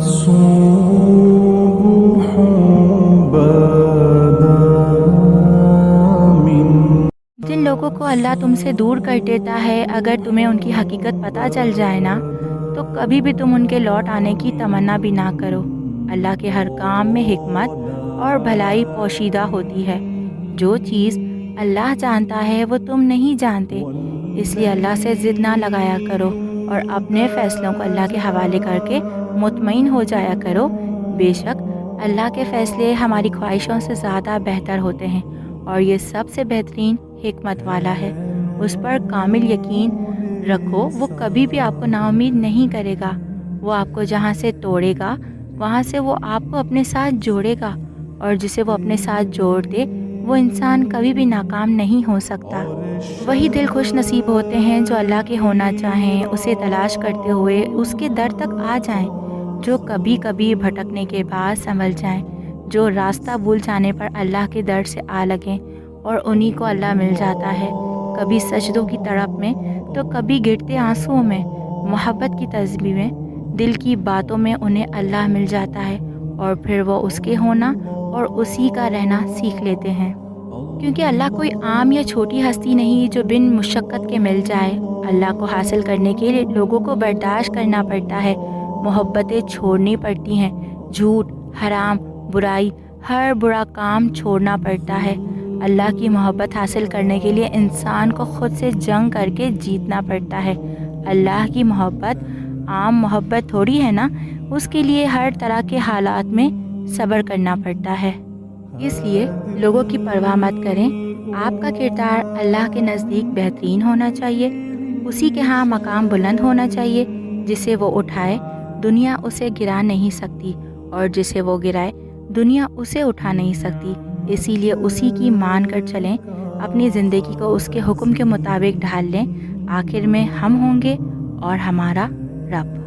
الصبح بدا من جن لوگوں کو اللہ تم سے دور کر دیتا ہے، اگر تمہیں ان کی حقیقت پتہ چل جائے نا، تو کبھی بھی تم ان کے لوٹ آنے کی تمنا بھی نہ کرو۔ اللہ کے ہر کام میں حکمت اور بھلائی پوشیدہ ہوتی ہے۔ جو چیز اللہ جانتا ہے وہ تم نہیں جانتے، اس لیے اللہ سے ضد نہ لگایا کرو اور اپنے فیصلوں کو اللہ کے حوالے کر کے مطمئن ہو جایا کرو۔ بے شک اللہ کے فیصلے ہماری خواہشوں سے زیادہ بہتر ہوتے ہیں اور یہ سب سے بہترین حکمت والا ہے۔ اس پر کامل یقین رکھو، وہ کبھی بھی آپ کو نا امید نہیں کرے گا۔ وہ آپ کو جہاں سے توڑے گا وہاں سے وہ آپ کو اپنے ساتھ جوڑے گا، اور جسے وہ اپنے ساتھ جوڑ دے وہ انسان کبھی بھی ناکام نہیں ہو سکتا۔ وہی دل خوش نصیب ہوتے ہیں جو اللہ کے ہونا چاہیں، اسے تلاش کرتے ہوئے اس کے در تک آ جائیں، جو کبھی کبھی بھٹکنے کے بعد سنبھل جائیں، جو راستہ بھول جانے پر اللہ کے در سے آ لگیں اور انہی کو اللہ مل جاتا ہے، کبھی سجدوں کی تڑپ میں تو کبھی گرتے آنسوؤں میں، محبت کی تسبیح میں، دل کی باتوں میں انہیں اللہ مل جاتا ہے، اور پھر وہ اس کے ہونا اور اسی کا رہنا سیکھ لیتے ہیں۔ کیونکہ اللہ کوئی عام یا چھوٹی ہستی نہیں جو بن مشقت کے مل جائے۔ اللہ کو حاصل کرنے کے لیے لوگوں کو برداشت کرنا پڑتا ہے، محبتیں چھوڑنی پڑتی ہیں، جھوٹ، حرام، برائی، ہر برا کام چھوڑنا پڑتا ہے۔ اللہ کی محبت حاصل کرنے کے لیے انسان کو خود سے جنگ کر کے جیتنا پڑتا ہے۔ اللہ کی محبت عام محبت تھوڑی ہے نا، اس کے لیے ہر طرح کے حالات میں صبر کرنا پڑتا ہے۔ اس لیے لوگوں کی پرواہ مت کریں، آپ کا کردار اللہ کے نزدیک بہترین ہونا چاہیے، اسی کے ہاں مقام بلند ہونا چاہیے۔ جسے وہ اٹھائے دنیا اسے گرا نہیں سکتی، اور جسے وہ گرائے دنیا اسے اٹھا نہیں سکتی۔ اسی لیے اسی کی مان کر چلیں، اپنی زندگی کو اس کے حکم کے مطابق ڈھال لیں، آخر میں ہم ہوں گے اور ہمارا رب۔